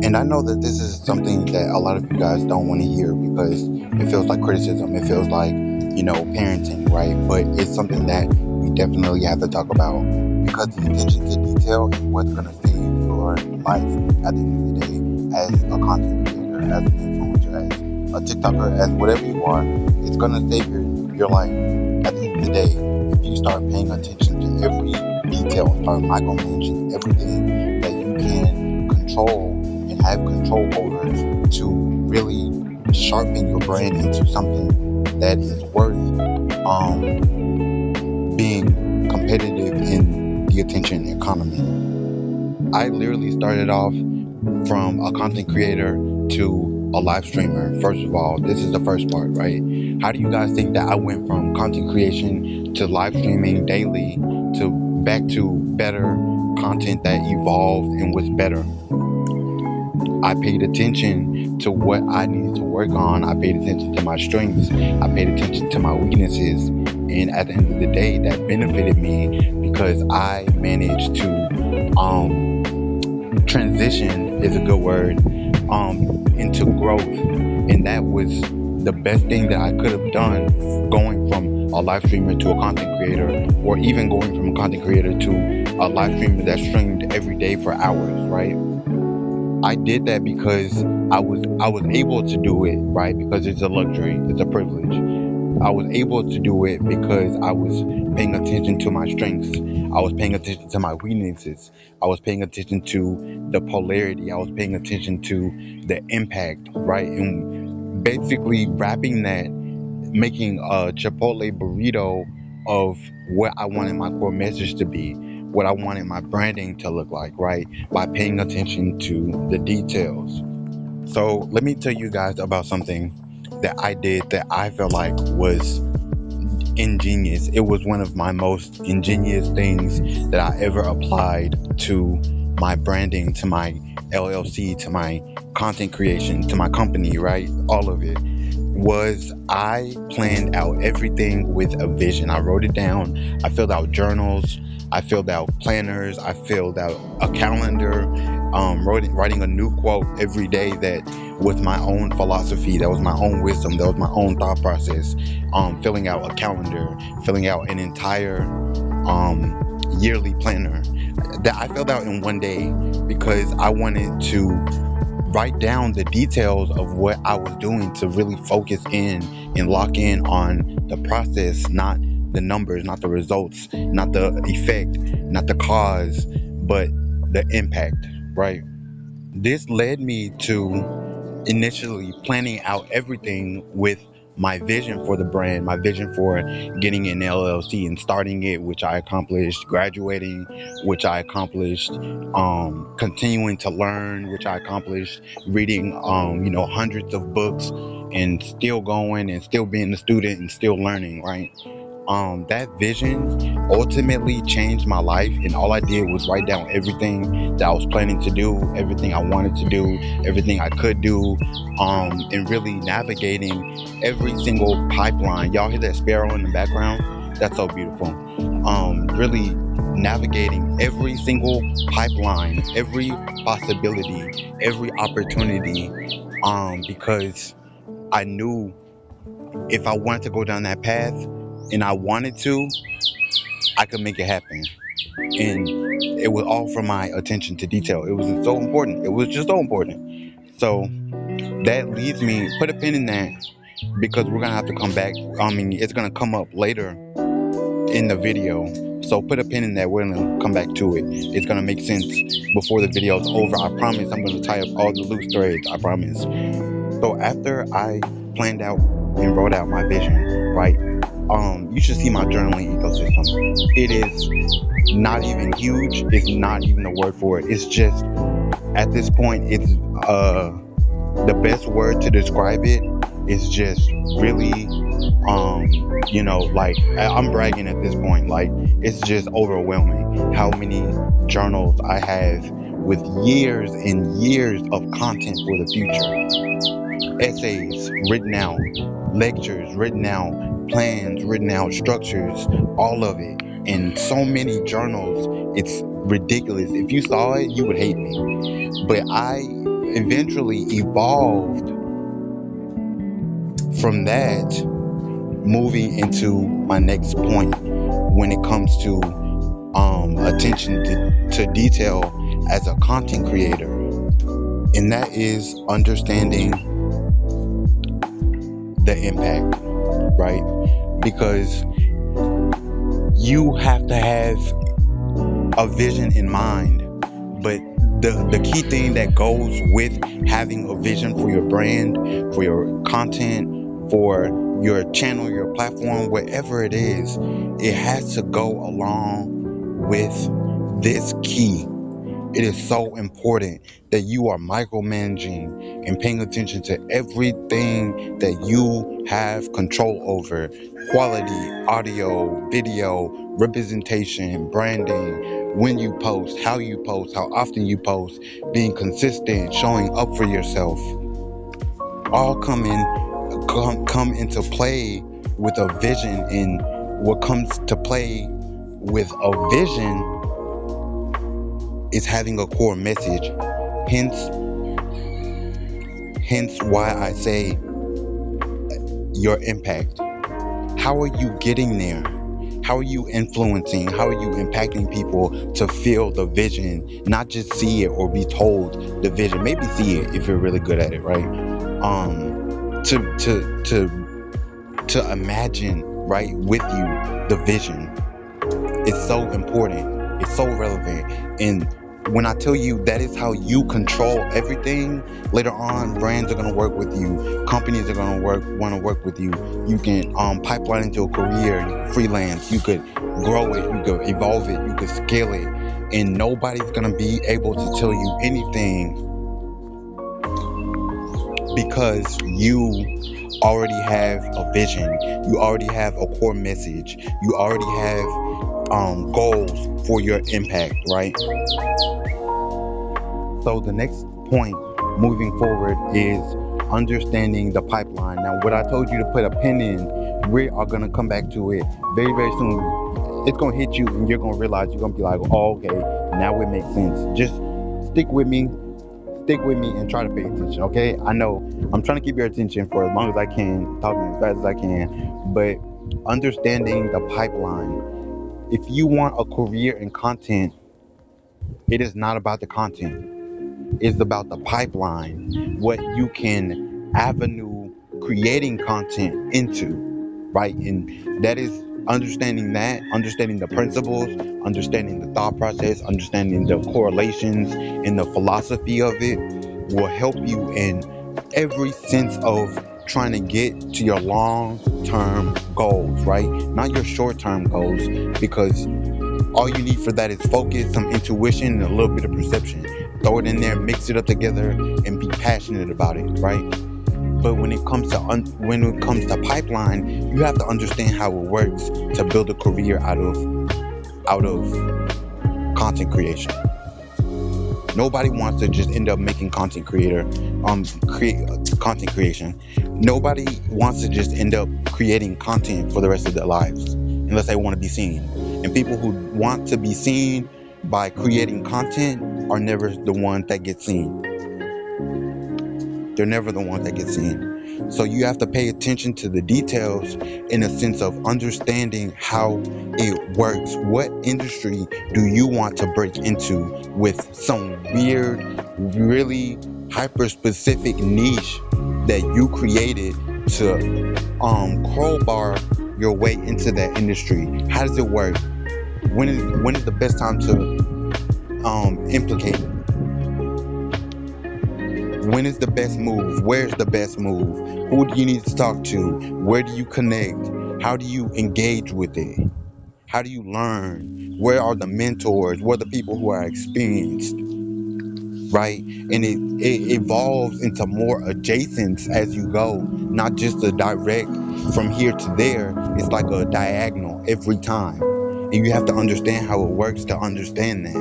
And I know that this is something that a lot of you guys don't want to hear because it feels like criticism. It feels like, parenting, right? But it's something that we definitely have to talk about because the attention to detail is what's going to save your life at the end of the day as a content creator, as an influencer, as a TikToker, as whatever you are. It's going to save your life at the end of the day if you start paying attention to every detail, start micromanaging everything that you can control and have control over to really sharpen your brand into something that is worth being competitive in the attention economy. I literally started off from a content creator to a live streamer. First of all, this is the first part, right? How do you guys think that I went from content creation to live streaming daily to back to better content that evolved and was better? I paid attention to what I needed to work on. I paid attention to my strengths. I paid attention to my weaknesses. And at the end of the day, that benefited me because I managed to transition, is a good word, into growth. And that was the best thing that I could have done, going from a live streamer to a content creator, or even going from a content creator to a live streamer that streamed every day for hours, right? I did that because I was able to do it, right? Because it's a luxury, it's a privilege. I was able to do it because I was paying attention to my strengths. I was paying attention to my weaknesses. I was paying attention to the polarity. I was paying attention to the impact, right? And basically wrapping that, making a Chipotle burrito of what I wanted my core message to be, what I wanted my branding to look like, right? By paying attention to the details. So let me tell you guys about something that I did that I felt like was ingenious. It was one of my most ingenious things that I ever applied to my branding, to my LLC, to my content creation, to my company, right? All of it was I planned out everything with a vision. I wrote it down. I filled out journals. I filled out planners. I filled out a calendar. Writing a new quote every day that was my own philosophy. That was my own wisdom. That was my own thought process. Filling out a calendar, filling out an entire yearly planner that I filled out in one day because I wanted to write down the details of what I was doing to really focus in and lock in on the process, not the numbers, not the results, not the effect, not the cause, but the impact, right? This led me to initially planning out everything with my vision for the brand, my vision for getting an LLC and starting it, which I accomplished, graduating, which I accomplished, continuing to learn, which I accomplished, reading, hundreds of books and still going and still being a student and still learning, right? That vision ultimately changed my life, and all I did was write down everything that I was planning to do, everything I wanted to do, everything I could do, and really navigating every single pipeline. Y'all hear that sparrow in the background? That's so beautiful. Really navigating every single pipeline, every possibility, every opportunity, because I knew if I wanted to go down that path and I wanted to, I could make it happen. And it was all from my attention to detail. It was so important. It was just so important. So that leads me, put a pin in that because we're going to have to come back. I mean, it's going to come up later in the video. So put a pin in that. We're going to come back to it. It's going to make sense before the video is over. I promise I'm going to tie up all the loose threads. I promise. So after I planned out and wrote out my vision, right? You should see my journaling ecosystem. It is not even huge. It's not even a word for it. It's just at this point, it's the best word to describe it is just really, like I'm bragging at this point. Like it's just overwhelming how many journals I have with years and years of content for the future. Essays written out, lectures written out, plans written out, structures, all of it. And so many journals, it's ridiculous. If you saw it, you would hate me. But I eventually evolved from that, moving into my next point when it comes to attention to detail as a content creator, and that is understanding the impact, right? Because you have to have a vision in mind, but the key thing that goes with having a vision for your brand, for your content, for your channel, your platform, whatever it is, it has to go along with this key. It is so important that you are micromanaging and paying attention to everything that you have control over: quality, audio, video, representation, branding, when you post, how often you post, being consistent, showing up for yourself. All come into play with a vision, and what comes to play with a vision is having a core message. Hence, why I say your impact. How are you getting there? How are you influencing? How are you impacting people to feel the vision, not just see it or be told the vision? Maybe see it if you're really good at it, right? To imagine, right, with you the vision. It's so important. It's so relevant. And when I tell you that is how you control everything, later on brands are going to work with you, companies are going to want to work with you. You can pipeline into a career, you can freelance, you could grow it, you could evolve it, you could scale it, and nobody's going to be able to tell you anything because you already have a vision, you already have a core message, you already have goals for your impact, right? So the next point moving forward is understanding the pipeline. Now, what I told you to put a pin in, we are going to come back to it very, very soon. It's going to hit you and you're going to realize, you're going to be like, oh, okay, now it makes sense. Just stick with me and try to pay attention, okay? I know I'm trying to keep your attention for as long as I can, talking as fast as I can, but understanding the pipeline. If you want a career in content, it is not about the content. It's about the pipeline, what you can avenue creating content into, right? And that is understanding the principles, understanding the thought process, understanding the correlations and the philosophy of it will help you in every sense of trying to get to your long-term goals, right? Not your short-term goals, because all you need for that is focus, some intuition, and a little bit of perception. Throw it in there, mix it up together, and be passionate about it, right? But when it comes to pipeline, you have to understand how it works to build a career out of content creation. Nobody wants to just end up making content creation. Nobody wants to just end up creating content for the rest of their lives, unless they want to be seen. And people who want to be seen by creating content are never the ones that get seen. They're never the ones that get seen. So you have to pay attention to the details in a sense of understanding how it works. What industry do you want to break into with some weird, really hyper-specific niche that you created to crowbar your way into that industry? How does it work? When is the best time to implicate? When is the best move? Where's the best move? Who do you need to talk to? Where do you connect? How do you engage with it? How do you learn? Where are the mentors? Where are the people who are experienced? Right? And it evolves into more adjacents as you go, not just a direct from here to there. It's like a diagonal every time. And you have to understand how it works to understand that.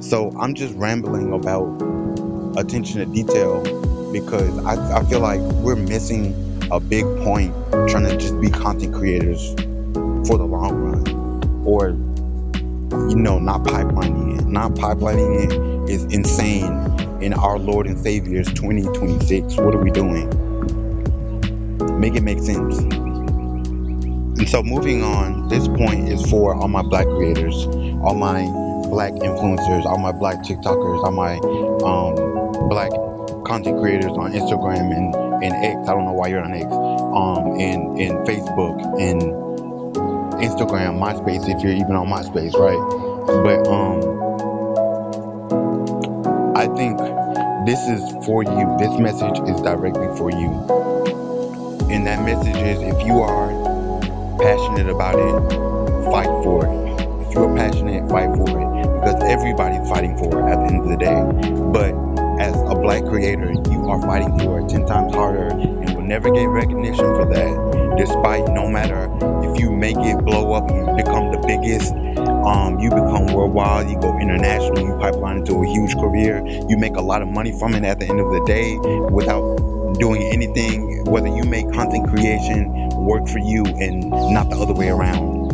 So I'm just rambling about attention to detail because I feel like we're missing a big point trying to just be content creators for the long run, or not pipelining it is insane in our Lord and Savior's 2026? What are we doing? Make it make sense. And so moving on, this point is for all my black creators, all my black influencers, all my black TikTokers, all my black content creators on Instagram and X. I don't know why you're on X. And Facebook and Instagram, MySpace, if you're even on MySpace, right? But I think this is for you. This message is directly for you. And that message is, if you are passionate about it, fight for it. If you're passionate, fight for it. Because everybody's fighting for it at the end of the day. But as a black creator, you are fighting for it 10 times harder and will never get recognition for that. Despite, no matter if you make it blow up, you become the biggest, you become worldwide, you go international, you pipeline into a huge career, you make a lot of money from it at the end of the day without doing anything, whether you make content creation work for you and not the other way around,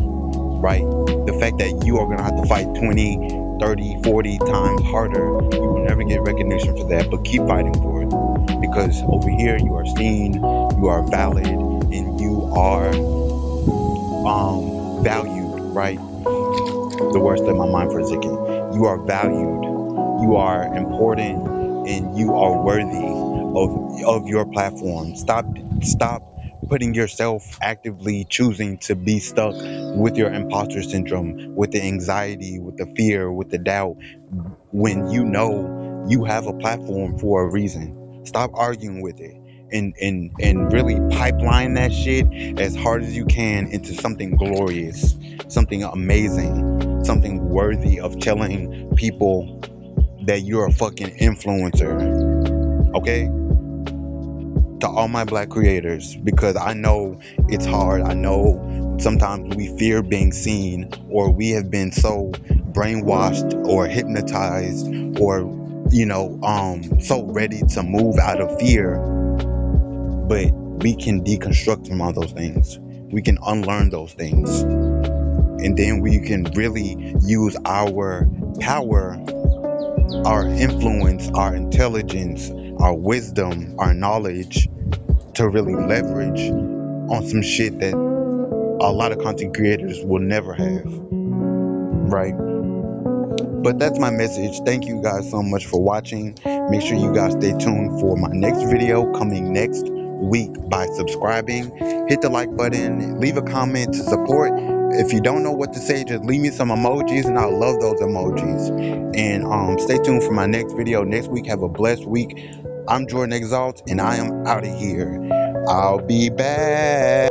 right? The fact that you are going to have to fight 20, 30, 40 times harder, you will never get recognition for that, but keep fighting for it, because over here you are seen, you are valid, and you are valued, right? The word slipped my mind for a second. You are valued, you are important, and you are worthy of your platform. Stop putting yourself actively choosing to be stuck with your imposter syndrome, with the anxiety, with the fear, with the doubt, when you know you have a platform for a reason. Stop arguing with it and really pipeline that shit as hard as you can into something glorious, something amazing, something worthy of telling people that you're a fucking influencer. Okay? To all my black creators, because I know it's hard. I know sometimes we fear being seen, or we have been so brainwashed or hypnotized, or so ready to move out of fear. But we can deconstruct from all those things. We can unlearn those things, and then we can really use our power, our influence, our intelligence, our wisdom, our knowledge to really leverage on some shit that a lot of content creators will never have, right? But that's my message. Thank you guys so much for watching. Make sure you guys stay tuned for my next video coming next week by subscribing. Hit the like button, leave a comment to support. If you don't know what to say, just leave me some emojis and I'll love those emojis. And stay tuned for my next video next week. Have a blessed week. I'm Jordan Exalt and I am out of here. I'll be back.